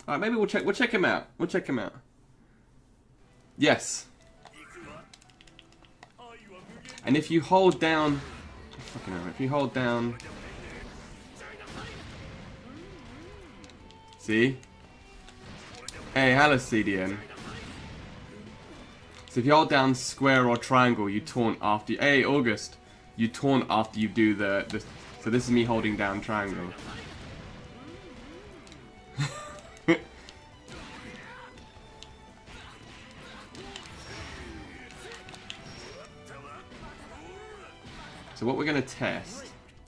Alright, maybe we'll check him out. We'll check him out. Yes. And if you hold down... Fucking hell, if you hold down... See? Hey, hello CDN. So if you hold down square or triangle, you taunt after... Hey, August. You taunt after you do the... So this is me holding down triangle. So what we're going to test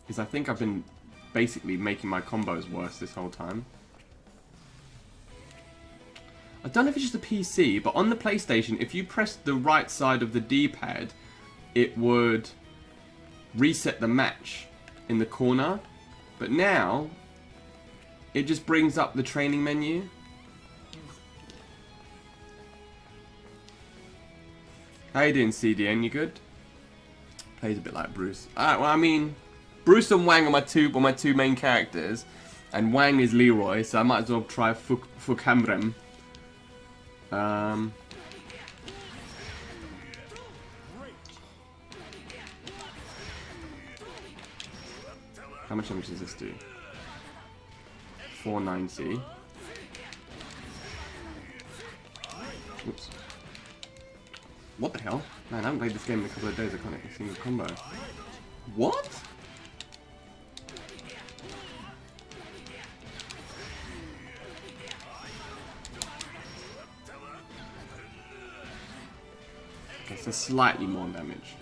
is I think I've been basically making my combos worse this whole time. I don't know if it's just a PC, but on the PlayStation, if you pressed the right side of the D-pad, it would reset the match in the corner. But now, it just brings up the training menu. How you doing, CDN? You good? Plays a bit like Bruce. Alright, well, I mean, Bruce and Wang are my two main characters, and Wang is Leroy, so I might as well try Fukamrem. How much damage does this do? 490. Oops. What the hell? Man, I haven't played this game in a couple of days. I can't hit a single combo. What? Okay, so slightly more damage.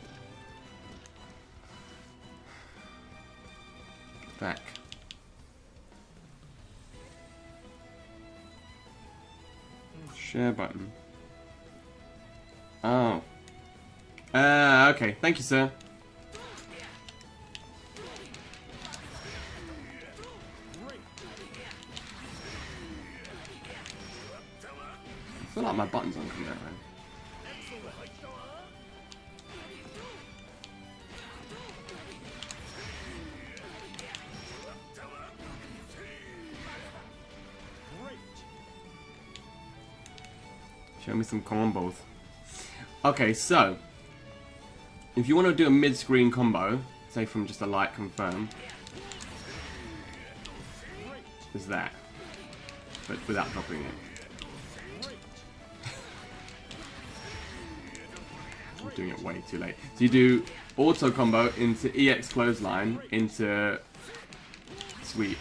Back. Share button. Oh. Okay. Thank you, sir. I feel like my buttons aren't coming out right. Show me some combos. Okay, so if you want to do a mid-screen combo, say from just a light confirm, is that, but without dropping it. I'm doing it way too late. So you do auto combo into EX clothesline into sweet.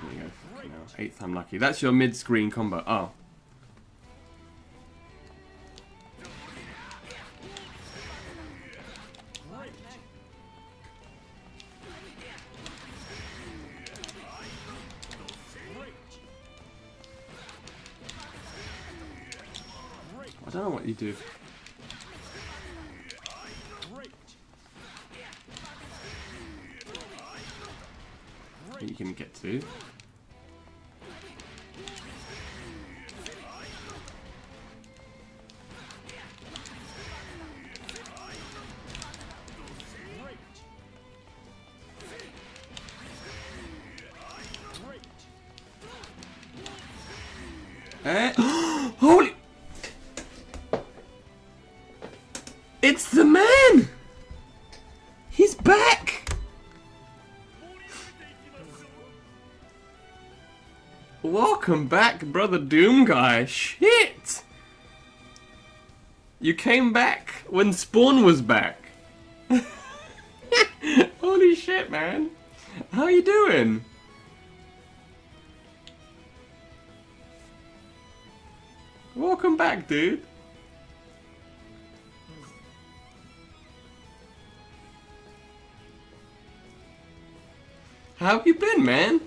There you go. Fucking hell. 8th time lucky. That's your mid-screen combo. Oh. I don't know what you do. You can get to. Holy! It's the man! He's back! Welcome back, brother Doom guy. Shit! You came back when Spawn was back. Holy shit, man. How you doing? Welcome back, dude. How have you been, man?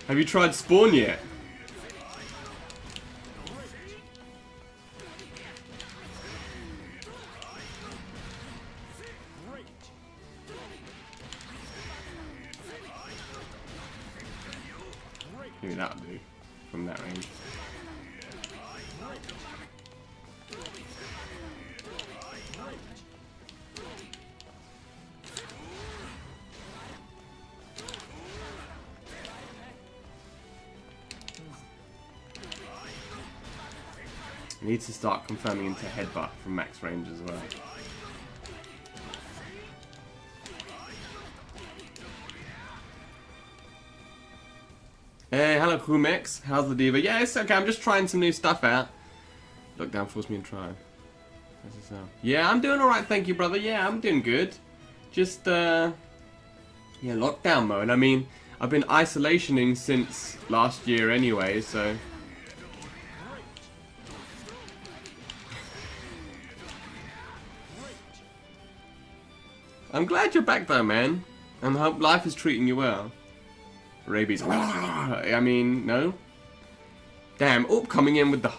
Have you tried Spawn yet? Maybe that'll do from that range. I need to start confirming into headbutt from max range as well. Hey, hello Kumex. How's Ladiva? Yeah, it's okay. I'm just trying some new stuff out. Lockdown forced me to try. Yeah, I'm doing alright, thank you, brother. Yeah, I'm doing good. Just, yeah, lockdown mode. I mean, I've been isolationing since last year anyway, so... I'm glad you're back though, man. And I hope life is treating you well. Rabies. I mean, no. Damn, oh, coming in with the...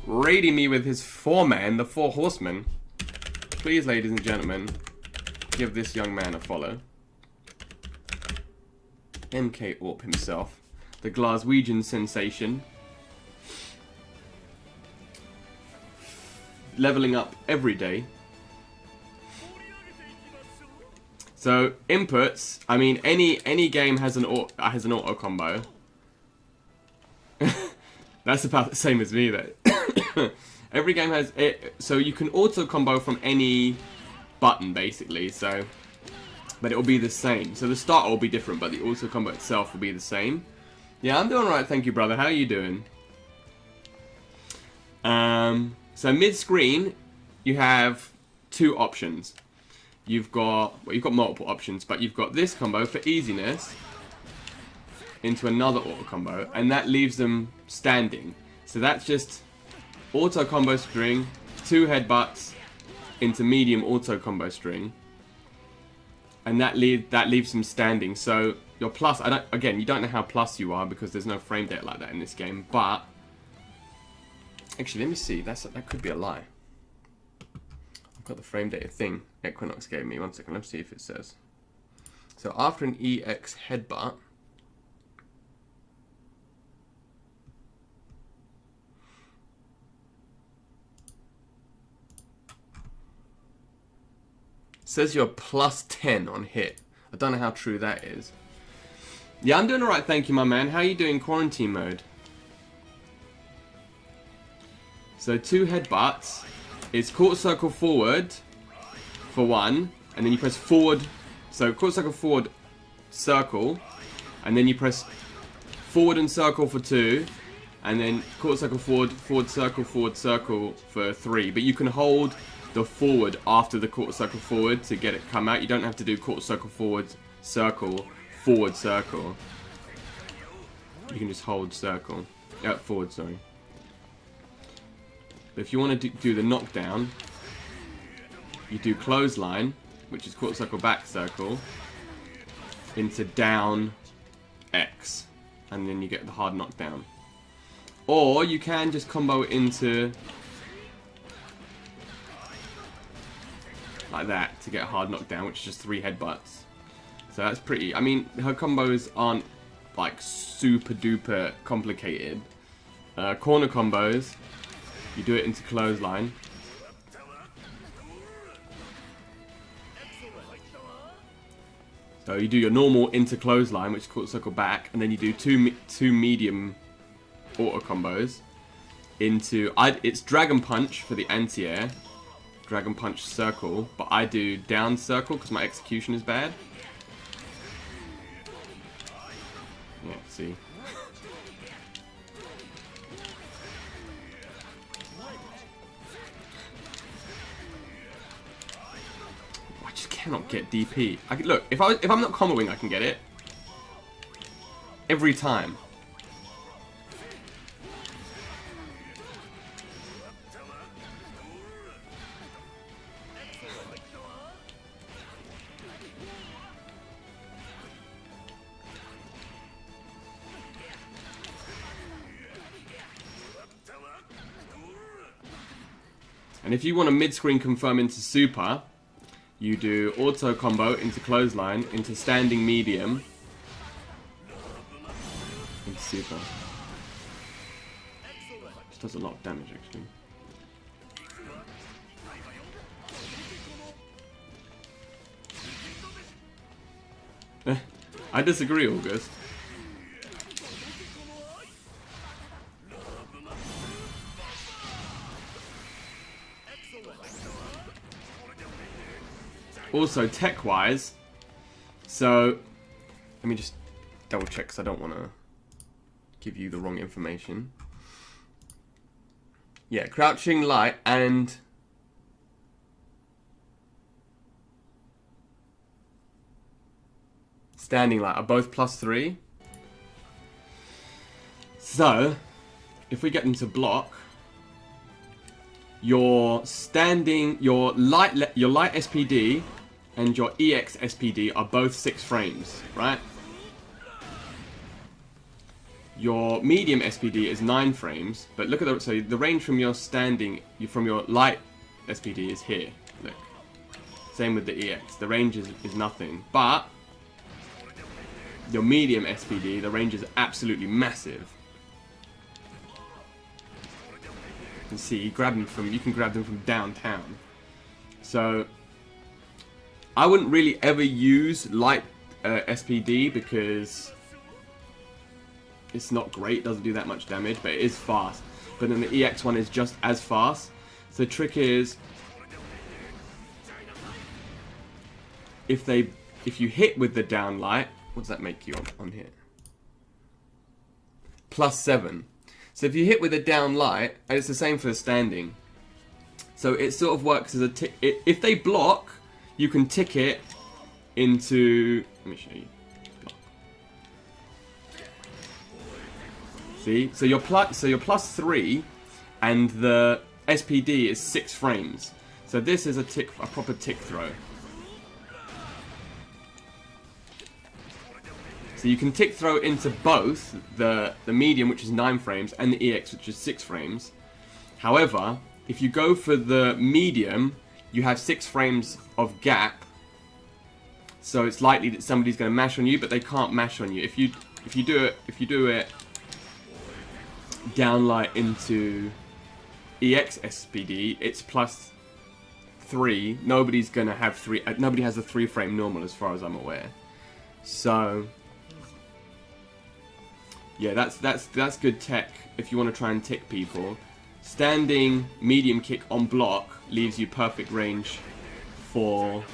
raiding me with his 4-man, the 4 horsemen. Please, ladies and gentlemen, give this young man a follow. MK Orp himself. The Glaswegian sensation. Leveling up every day. So inputs, I mean, any game has an auto combo. That's about the same as me though. Every game has it, so you can auto combo from any button basically. So, but it will be the same. So the starter will be different, but the auto combo itself will be the same. Yeah, I'm doing alright, thank you, brother. How are you doing? So mid screen, you have 2 options. You've got multiple options, but you've got this combo for easiness into another auto combo, and that leaves them standing. So that's just auto combo string, 2 headbutts into medium auto combo string, and that leaves them standing. So your plus, again, you don't know how plus you are because there's no frame data like that in this game. But actually, let me see. That could be a lie. I've got the frame data thing Equinox gave me. 1 second, let's see if it says. So after an EX headbutt, it says you're plus 10 on hit. I don't know how true that is. Yeah, I'm doing alright, thank you, my man. How are you doing quarantine mode? So 2 headbutts. It's quarter circle forward for 1, and then you press forward. So quarter circle forward, circle, and then you press forward and circle for 2, and then quarter circle forward, forward circle for 3. But you can hold the forward after the quarter circle forward to get it come out. You don't have to do quarter circle forward, circle, forward circle. You can just hold circle. Forward, sorry. But if you want to do the knockdown, you do clothesline, which is quarter circle back circle, into down X, and then you get the hard knockdown. Or you can just combo into like that to get a hard knockdown, which is just 3 headbutts. So that's pretty. I mean, her combos aren't like super duper complicated. Corner combos. You do it into clothesline. So you do your normal into clothesline, which is quarter circle back, and then you do two medium auto combos into. It's Dragon Punch for the anti-air, Dragon Punch circle, but I do down circle because my execution is bad. Yeah, see. Cannot get DP. Look, if I'm not comboing, I can get it every time. And if you want a mid-screen confirm into super, you do auto combo into clothesline, into standing medium, into super. This does a lot of damage actually. I disagree, August. Also, tech-wise, so let me just double check because I don't want to give you the wrong information. Yeah, crouching light and standing light are both +3. So, if we get them to block, your light SPD and your EX SPD are both 6 frames, right? Your medium SPD is 9 frames, but look at the range from your from your light SPD is here. Look, same with the EX. The range is nothing, but your medium SPD, the range is absolutely massive. You can see you can grab them from downtown. So I wouldn't really ever use light SPD because it's not great, doesn't do that much damage, but it is fast. But then the EX one is just as fast. So the trick is, if you hit with the down light, what does that make you on here? +7. So if you hit with a down light, and it's the same for the standing. So it sort of works as a tick. If they block, you can tick it into. Let me show you. See, so you're +3, and the SPD is 6 frames. So this is a proper tick throw. So you can tick throw into both the medium, which is 9 frames, and the EX, which is 6 frames. However, if you go for the medium, you have 6 frames of gap. So it's likely that somebody's going to mash on you, but they can't mash on you. If you do it downlight into EX SPD, it's +3. Nobody's gonna have 3. Nobody has a 3 frame normal, as far as I'm aware. So yeah, that's good tech if you want to try and tick people. Standing medium kick on block leaves you perfect range for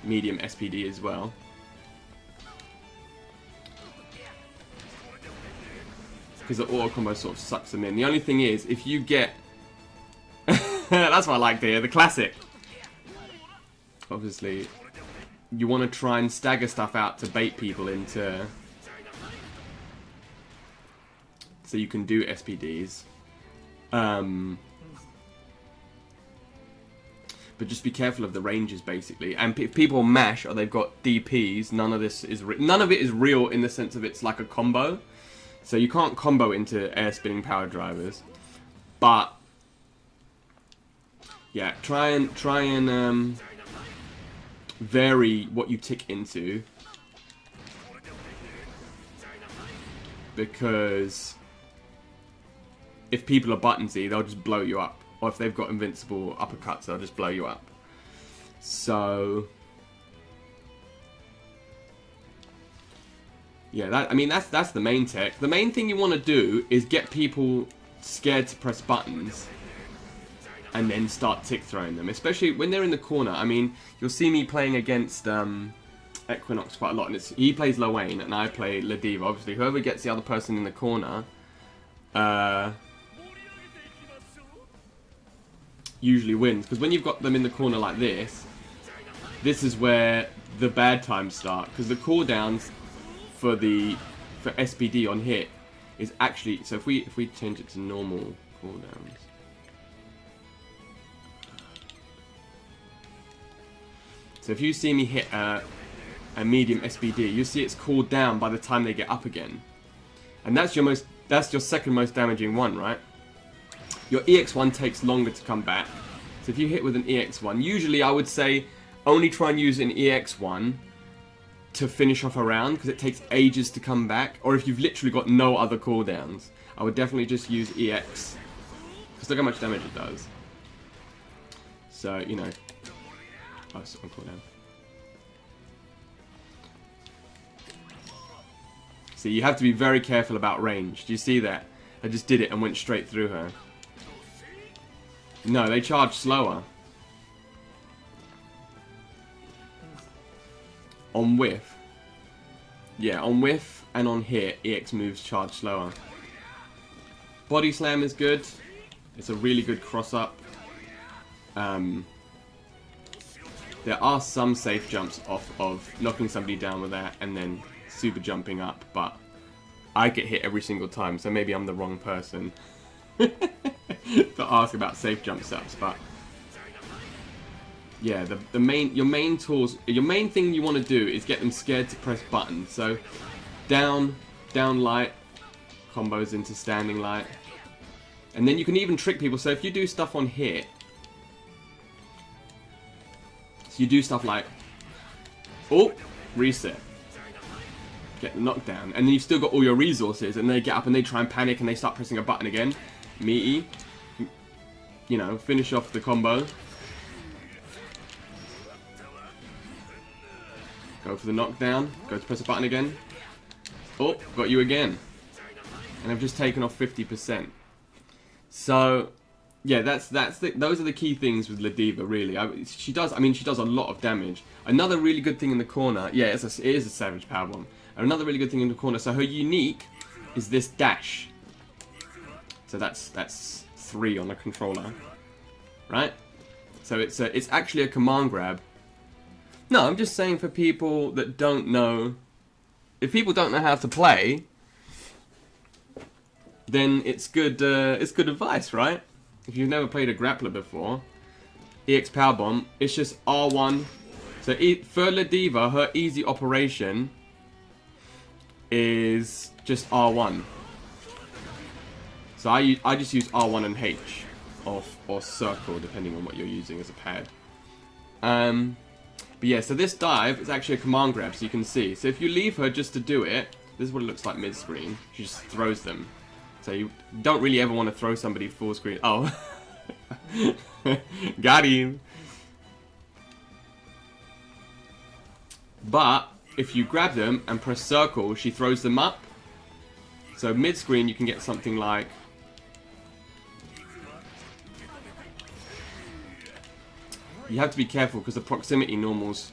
medium SPD as well. Because the auto combo sort of sucks them in. The only thing is, if you get... That's what I like to hear, the classic. Obviously, you want to try and stagger stuff out to bait people into... So you can do SPDs. But just be careful of the ranges, basically. And if people mash or they've got DPs, none of it is real in the sense of it's like a combo. So you can't combo into air spinning power drivers, but yeah, try and vary what you tick into, because if people are buttonsy, they'll just blow you up, or if they've got invincible uppercuts, they'll just blow you up. So yeah, that's the main tech. The main thing you want to do is get people scared to press buttons and then start tick throwing them, especially when they're in the corner. I mean, you'll see me playing against Equinox quite a lot, and he plays Lowain and I play Ladiva. Obviously, whoever gets the other person in the corner usually wins, because when you've got them in the corner like this is where the bad times start, because the cooldowns for SPD on hit is actually, so if we change it to normal cooldowns, so if you see me hit a medium SPD, you see it's cooled down by the time they get up again, and that's your second most damaging one, right? Your EX1 takes longer to come back, so if you hit with an EX1, usually I would say only try and use an EX1 to finish off a round, because it takes ages to come back. Or if you've literally got no other cooldowns, I would definitely just use EX, because look how much damage it does. So, you know. Oh, it's on cooldown. So you have to be very careful about range. Do you see that? I just did it and went straight through her. No, they charge slower. On whiff. Yeah, on whiff and on hit, EX moves charge slower. Body slam is good. It's a really good cross-up. There are some safe jumps off of knocking somebody down with that and then super jumping up, but I get hit every single time, so maybe I'm the wrong person to ask about safe jump setups. But yeah, your main thing you want to do is get them scared to press buttons. So down light, combos into standing light, and then you can even trick people. So if you do stuff on hit. So you do stuff like, oh, reset, get the knockdown, and then you've still got all your resources, and they get up and they try and panic and they start pressing a button again. Meaty, you know, finish off the combo. Go for the knockdown, go to press a button again. Oh, got you again. And I've just taken off 50%. So yeah, those are the key things with Ladiva, really. She does a lot of damage. Another really good thing in the corner, yeah, it is a savage powerbomb. Another really good thing in the corner, so her unique is this dash. So that's 3 on the controller, right? So it's actually a command grab. No, I'm just saying for people that don't know, if people don't know how to play, then it's good advice, right? If you've never played a grappler before, EX Powerbomb, it's just R1. So for Ladiva, her easy operation is just R1. So I just use R1 and H, or circle, depending on what you're using as a pad. But yeah, so this dive is actually a command grab, so you can see. So if you leave her just to do it, this is what it looks like mid-screen. She just throws them. So you don't really ever want to throw somebody full screen. Oh. Got him. But if you grab them and press circle, she throws them up. So mid-screen you can get something like... You have to be careful because the proximity normals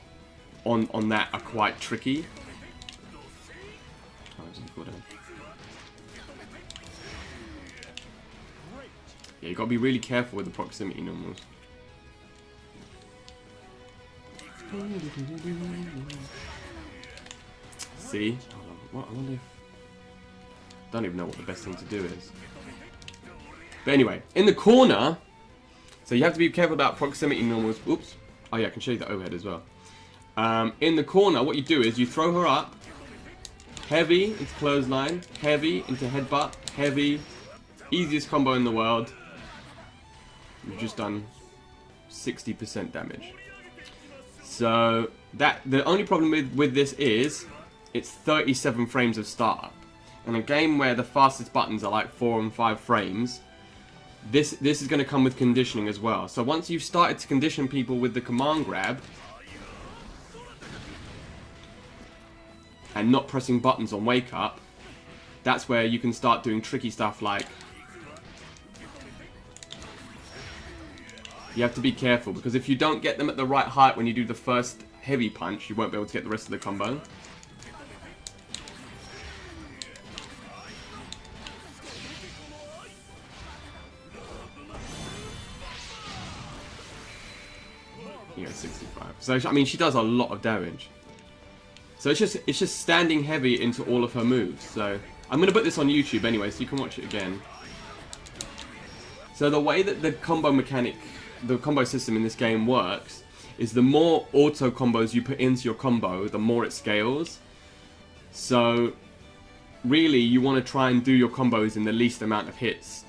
on that are quite tricky. Oh, yeah, you got to be really careful with the proximity normals. See? What? I wonder if... Don't even know what the best thing to do is. But anyway, in the corner, so you have to be careful about proximity normals. Oops. Oh yeah, I can show you the overhead as well. In the corner, what you do is you throw her up, heavy into clothesline, heavy into headbutt, heavy, easiest combo in the world. You've just done 60% damage. So the only problem with this is it's 37 frames of startup. In a game where the fastest buttons are like 4 and 5 frames, this is going to come with conditioning as well. So once you've started to condition people with the command grab and not pressing buttons on wake up, that's where you can start doing tricky stuff like... You have to be careful, because if you don't get them at the right height when you do the first heavy punch, you won't be able to get the rest of the combo. Yeah, 65. So, I mean, she does a lot of damage. So it's just standing heavy into all of her moves. So I'm going to put this on YouTube anyway, so you can watch it again. So the way that the combo mechanic... the combo system in this game works is the more auto combos you put into your combo, the more it scales. So really you want to try and do your combos in the least amount of hits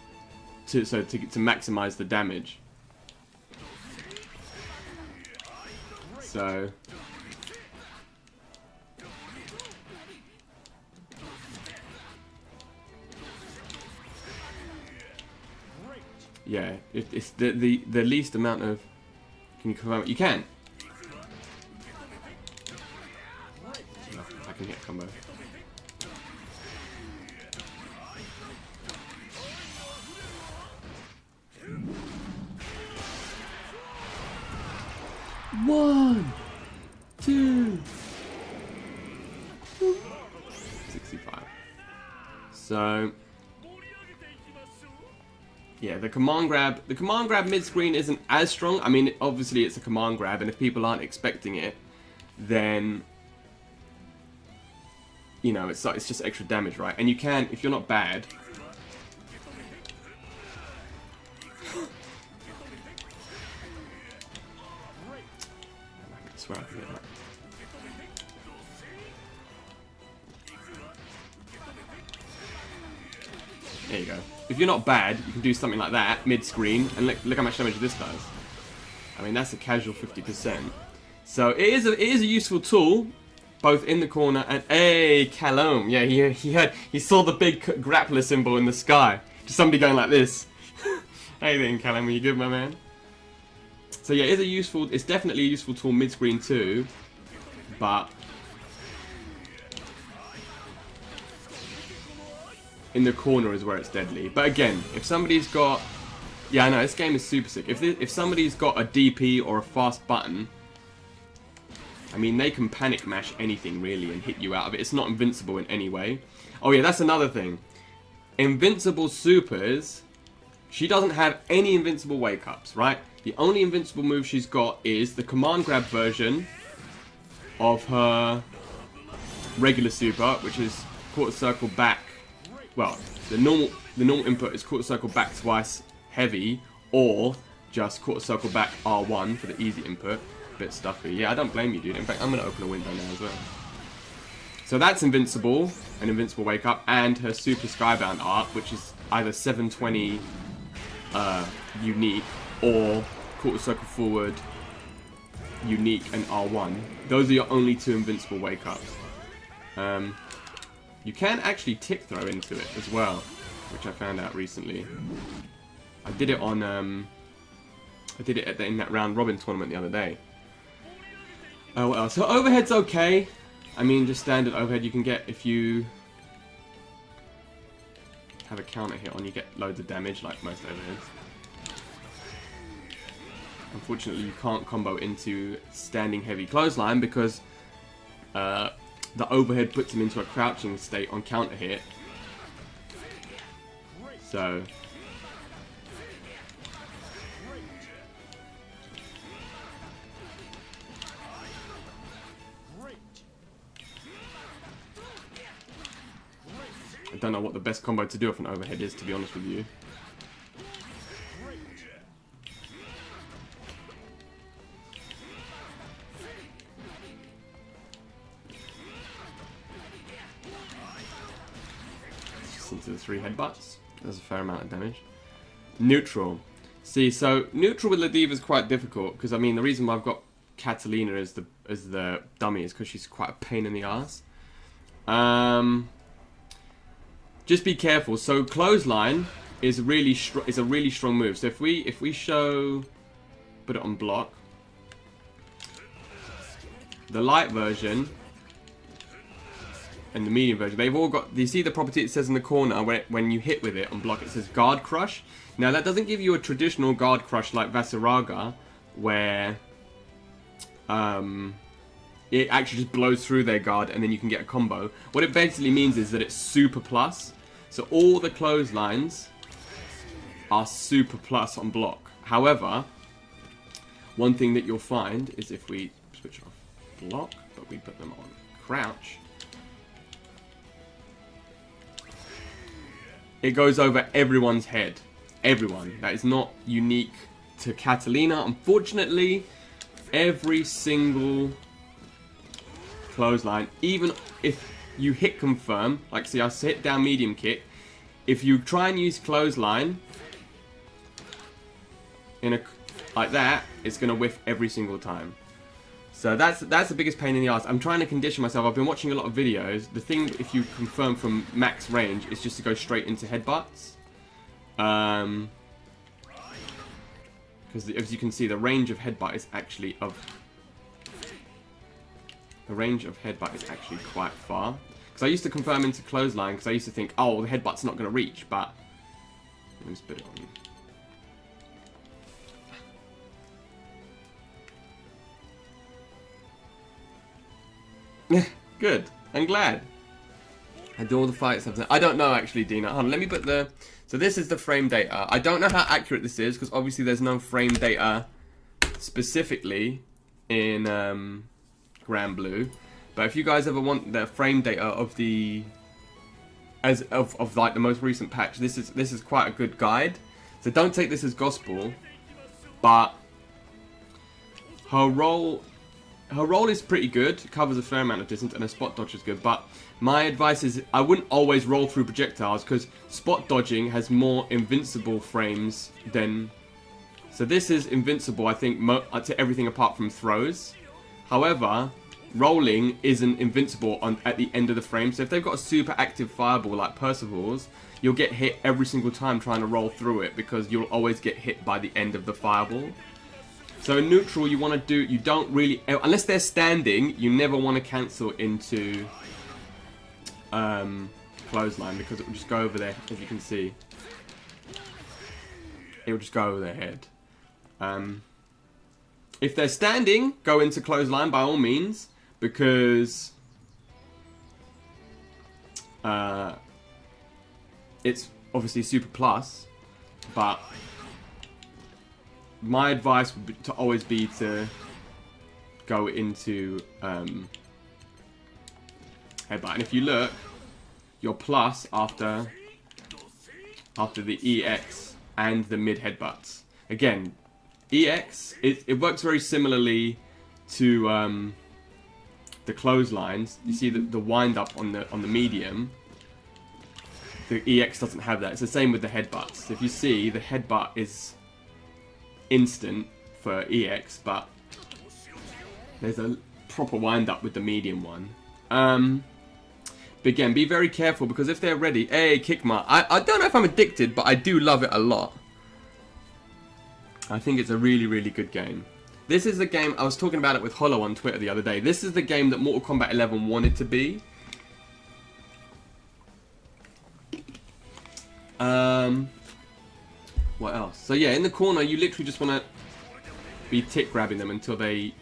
to maximize the damage. So yeah, it's the least amount of... Can you confirm it? You can! No, I can hit combo. 1, 2. 65. So yeah, the command grab mid-screen isn't as strong. I mean, obviously it's a command grab, and if people aren't expecting it, then you know, it's just extra damage, right? And you can, if you're not bad. I swear I can get that. There you go. If you're not bad, you can do something like that mid-screen, and look how much damage this does. I mean, that's a casual 50%. So it is a useful tool. Both in the corner and Callum. Yeah, he saw the big grappler symbol in the sky. Just somebody going like this. Hey then, Callum, are you good, my man? So yeah, it's definitely a useful tool mid-screen too, but in the corner is where it's deadly. But again, if somebody's got, yeah, I know this game is super sick. If somebody's got a DP or a fast button, I mean, they can panic mash anything, really, and hit you out of it. It's not invincible in any way. Oh, yeah, that's another thing. Invincible supers, she doesn't have any invincible wake-ups, right? The only invincible move she's got is the command grab version of her regular super, which is quarter circle back. Well, the normal input is quarter circle back twice heavy, or just quarter circle back R1 for the easy input. Bit stuffy. Yeah, I don't blame you, dude. In fact, I'm going to open a window now as well. So that's invincible, an invincible wake up, and her super skybound art, which is either 720 unique or quarter circle forward unique and R1. Those are your only two invincible wake ups. You can actually tick throw into it as well, which I found out recently. I did it on in that round robin tournament the other day. Oh, what else? So overhead's okay. I mean, just standard overhead you can get if you have a counter hit on, you get loads of damage like most overheads. Unfortunately, you can't combo into standing heavy clothesline because the overhead puts him into a crouching state on counter hit. So I don't know what the best combo to do off an overhead is, to be honest with you. Just into the 3 headbutts. That's a fair amount of damage. Neutral. See, so neutral with Ladiva is quite difficult because I mean the reason why I've got Catalina as the dummy is because she's quite a pain in the ass. Just be careful. So clothesline is a really strong move. So if we show, put it on block, the light version and the medium version, they've all got. Do you see the property it says in the corner when you hit with it on block? It says guard crush. Now that doesn't give you a traditional guard crush like Vasaraga, where it actually just blows through their guard and then you can get a combo. What it basically means is that it's super plus. So all the clotheslines are super plus on block. However, one thing that you'll find is if we switch off block, but we put them on crouch, it goes over everyone's head. Everyone. That is not unique to Catalina. Unfortunately, every single clothesline, even if you hit confirm, like see I hit down medium kick, if you try and use clothesline in a like that, it's gonna whiff every single time. So that's the biggest pain in the ass. I'm trying to condition myself. I've been watching a lot of videos. The thing, if you confirm from max range, is just to go straight into headbutts. Because as you can see, the range of headbutt is actually quite far. Because I used to confirm into clothesline because I used to think, oh, the headbutt's not going to reach, but let me just put it on. Good. I'm glad. I do all the fights. I don't know actually, Dina. Hold on, let me put the... So this is the frame data. I don't know how accurate this is because obviously there's no frame data specifically in Granblue. But if you guys ever want the frame data of the of like the most recent patch, this is quite a good guide. So don't take this as gospel, but her roll is pretty good. It covers a fair amount of distance, and her spot dodge is good. But my advice is I wouldn't always roll through projectiles because spot dodging has more invincible frames than. So this is invincible, I think, to everything apart from throws. However, rolling isn't invincible at the end of the frame. So if they've got a super active fireball like Percival's, you'll get hit every single time trying to roll through it because you'll always get hit by the end of the fireball. So in neutral, you want to do, you don't really, unless they're standing, you never want to cancel into clothesline because it will just go over there, as you can see. It will just go over their head. If they're standing, go into clothesline by all means because it's obviously super plus, but my advice would be to always be to go into headbutt. And if you look, your plus after the EX and the mid headbutts. Again, EX it works very similarly to the clotheslines. You see the wind up on the medium. The EX doesn't have that. It's the same with the headbutts. If you see, the headbutt is instant for EX, but there's a proper wind up with the medium one. But again, be very careful because if they're ready, hey, Kickma. I don't know if I'm addicted, but I do love it a lot. I think it's a really, really good game. This is the game, I was talking about it with Hollow on Twitter the other day. This is the game that Mortal Kombat 11 wanted to be. What else? So yeah, in the corner, you literally just want to be tick grabbing them until they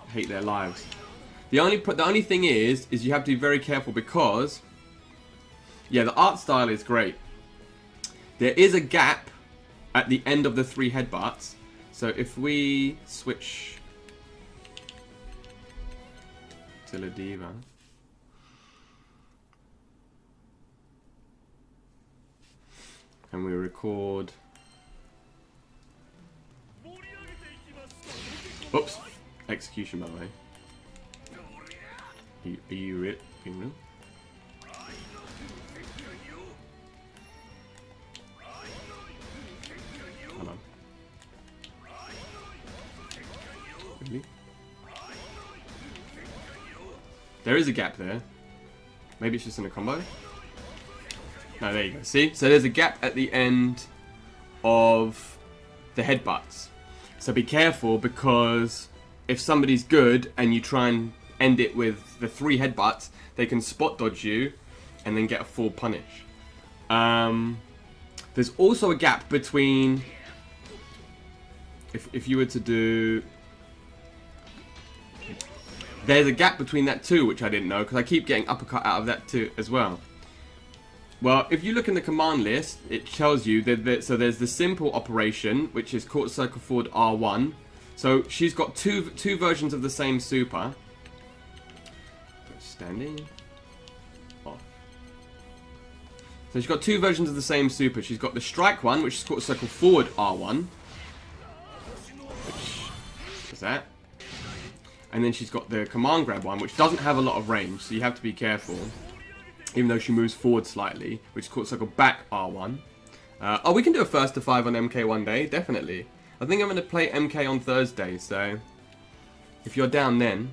hate their lives. The only thing is you have to be very careful because yeah, the art style is great. There is a gap at the end of the 3 headbutts. So if we switch to Ladiva. And we record. Oops. Execution, by the way. Are you being real? Hold on. Really? There is a gap there. Maybe it's just in a combo. No, there you go. See? So there's a gap at the end of the headbutts. So be careful because if somebody's good and you try and end it with the 3 headbutts, they can spot dodge you and then get a full punish. There's also a gap between... If you were to do... There's a gap between that too, which I didn't know because I keep getting uppercut out of that too as well. Well, if you look in the command list, it tells you that so there's the simple operation, which is quarter circle forward R1. So she's got two versions of the same super. Standing. Off. So she's got 2 versions of the same super. She's got the strike one, which is quarter circle forward R1. Which is that. And then she's got the command grab one, which doesn't have a lot of range, so you have to be careful. Even though she moves forward slightly, which is quarter circle back R1. Oh, we can do a first to 5 on MK one day, definitely. I think I'm going to play MK on Thursday, so if you're down then.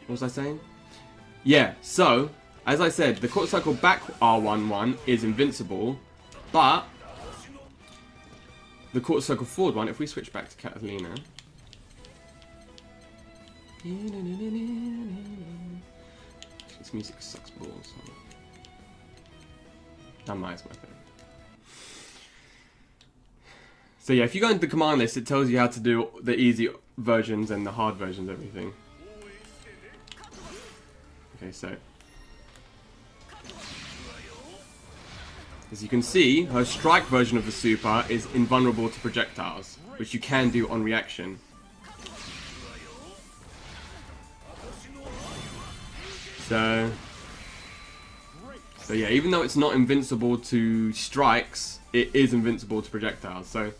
What was I saying? Yeah, so, as I said, the quarter circle back R1 is invincible, but the quarter circle forward one, if we switch back to Catalina. This music sucks balls. That might be my favorite. So yeah, if you go into the command list, it tells you how to do the easy versions and the hard versions, everything. Okay, so as you can see, her strike version of the super is invulnerable to projectiles, which you can do on reaction. So yeah, even though it's not invincible to strikes, it is invincible to projectiles. So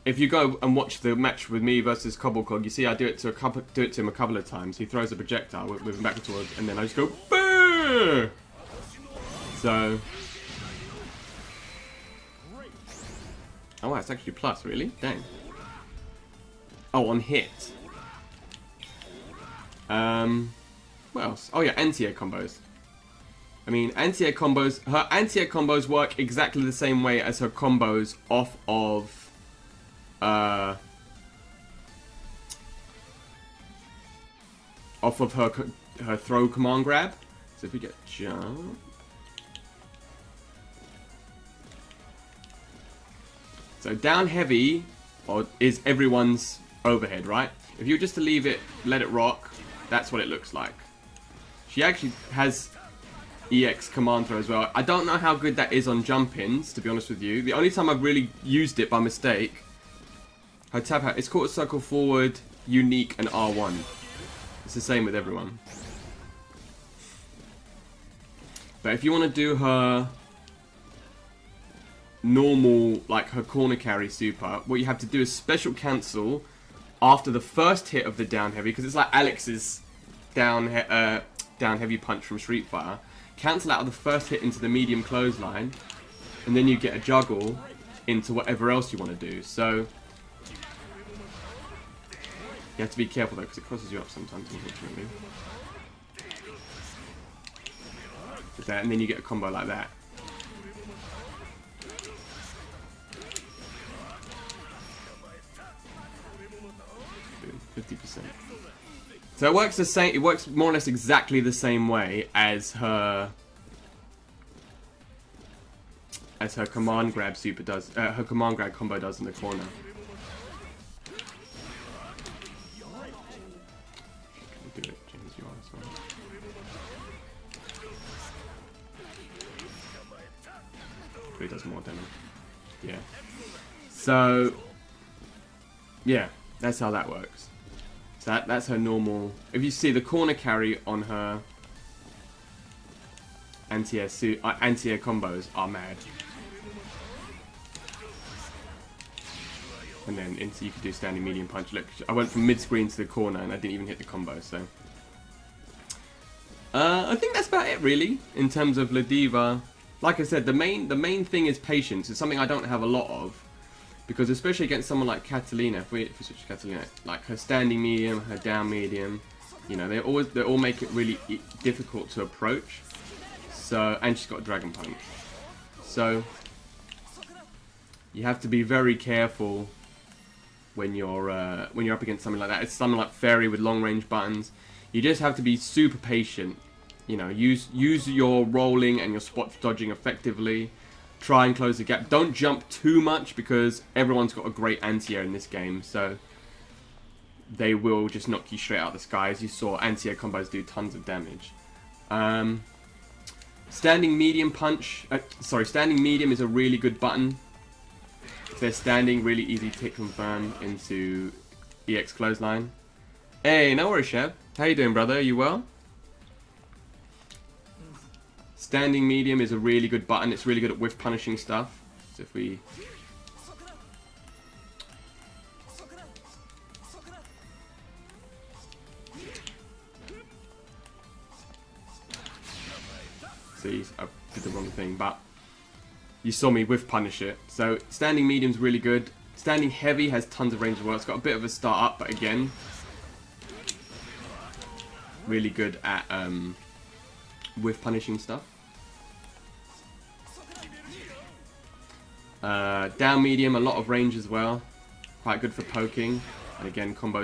if you go and watch the match with me versus Cobblecog, you see I do it to him a couple of times. He throws a projectile with him back towards, and then I just go BOOM! So, oh wow, it's actually plus, really? Dang. Oh, on hit. What else? Oh yeah, anti-air combos. I mean, anti-air combos. Her anti-air combos work exactly the same way as her combos off of her throw command grab. So if we get jump. So down heavy is everyone's overhead, right? If you were just to leave it, let it rock, that's what it looks like. She actually has EX command throw as well. I don't know how good that is on jump-ins, to be honest with you. The only time I've really used it by mistake, her tap out, it's called circle forward, unique, and R1. It's the same with everyone. But if you want to do her normal, like her corner carry super, what you have to do is special cancel after the first hit of the down heavy, because it's like Alex's down heavy punch from Street Fighter. Cancel out of the first hit into the medium clothesline, and then you get a juggle into whatever else you want to do. So you have to be careful though, because it crosses you up sometimes, unfortunately. And then you get a combo like that. 50%. So it works the same. It works more or less exactly the same way as her command grab super does. Her command grab combo does in the corner. Do it, James. You are as well. It does more damage. Yeah. So yeah, that's how that works. So that's her normal. If you see the corner carry on her anti-air combos are mad. And then you could do standing medium punch. Look, I went from mid-screen to the corner and I didn't even hit the combo, so. I think that's about it really, in terms of Ladiva. Like I said, the main thing is patience. It's something I don't have a lot of. Because especially against someone like Catalina, if we switch to Catalina, like her standing medium, her down medium, you know, they all make it really difficult to approach. So, and she's got a dragon punch. So you have to be very careful when you're up against something like that. It's something like Fairy with long range buttons. You just have to be super patient. You know, use your rolling and your spot dodging effectively. Try and close the gap. Don't jump too much because everyone's got a great anti-air in this game, so they will just knock you straight out of the sky. As you saw, anti-air combos do tons of damage. Standing medium punch. Standing medium is a really good button. If they're standing, really easy to hit confirm into EX clothesline. Hey, no worries, Chev. How you doing, brother? Are you well? Standing medium is a really good button. It's really good at whiff punishing stuff. So if we... See, I did the wrong thing, but you saw me whiff punish it. So standing medium is really good. Standing heavy has tons of range as well. It's got a bit of a start up, but again, really good at whiff punishing stuff. Down medium, a lot of range as well. Quite good for poking. And again, can combo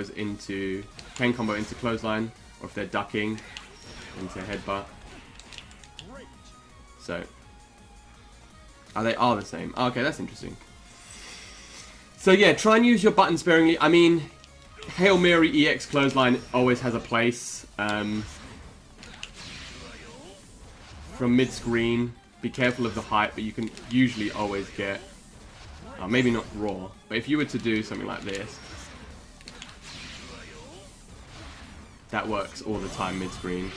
into clothesline, or if they're ducking, into headbutt. So Oh, they are the same. Oh, okay, that's interesting. So yeah, try and use your button sparingly. I mean, Hail Mary EX Clothesline always has a place. From mid-screen, be careful of the height, but you can usually always get... maybe not raw, but if you were to do something like this, that works all the time mid-screen.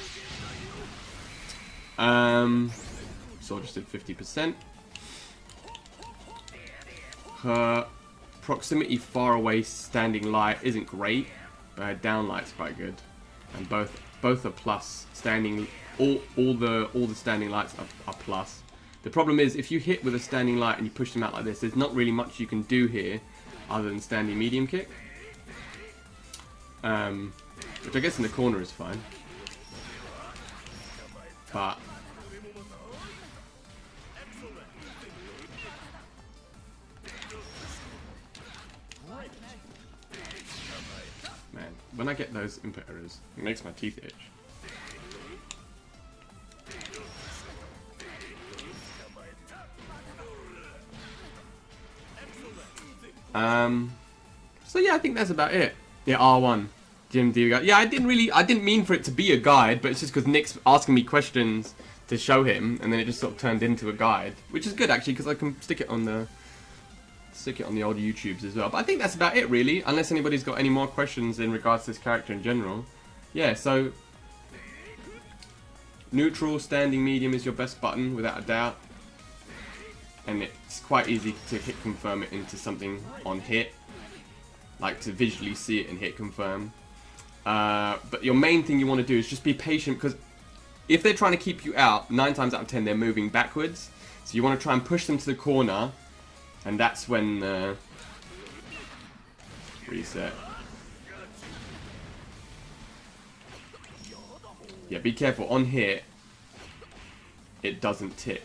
So I just did 50%. Her proximity far away standing light isn't great, but her down light's quite good, and both are plus. Standing all the standing lights are plus. The problem is if you hit with a standing light and you push them out like this, there's not really much you can do here other than standing medium kick, which I guess in the corner is fine, but man, when I get those input errors, it makes my teeth itch. So yeah, I think that's about it. Yeah, R1. Jim D. Yeah, I didn't mean for it to be a guide, but it's just because Nick's asking me questions to show him, and then it just sort of turned into a guide, which is good actually, because I can stick it on the old YouTubes as well. But I think that's about it really, unless anybody's got any more questions in regards to this character in general. Yeah, so neutral, standing, medium is your best button without a doubt, and it's quite easy to hit confirm it into something on hit, like to visually see it and hit confirm. But your main thing you want to do is just be patient, because if they're trying to keep you out, 9 times out of 10 they're moving backwards. So you want to try and push them to the corner, and that's when reset. Yeah, be careful. On hit, it doesn't tick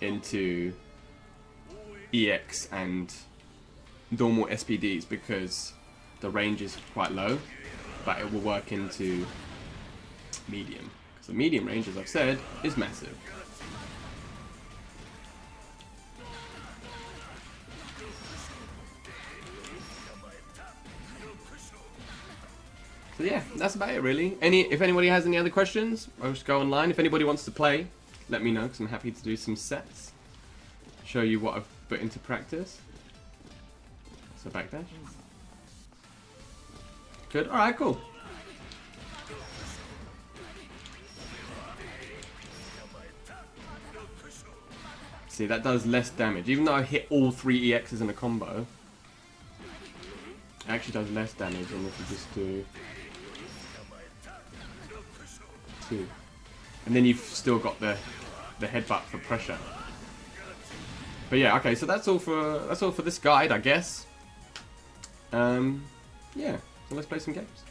into EX and normal SPDs because the range is quite low, but it will work into medium, because the medium range, as I've said, is massive. So yeah, that's about it really. If anybody has any other questions, I'll just go online. If anybody wants to play, let me know, because I'm happy to do some sets, show you what I've put into practice. So backdash. Good. All right. Cool. See, that does less damage. Even though I hit all 3 EXs in a combo, it actually does less damage than if you just do 2. And then you've still got the headbutt for pressure. But yeah, okay, so that's all for this guide, I guess. Yeah, so let's play some games.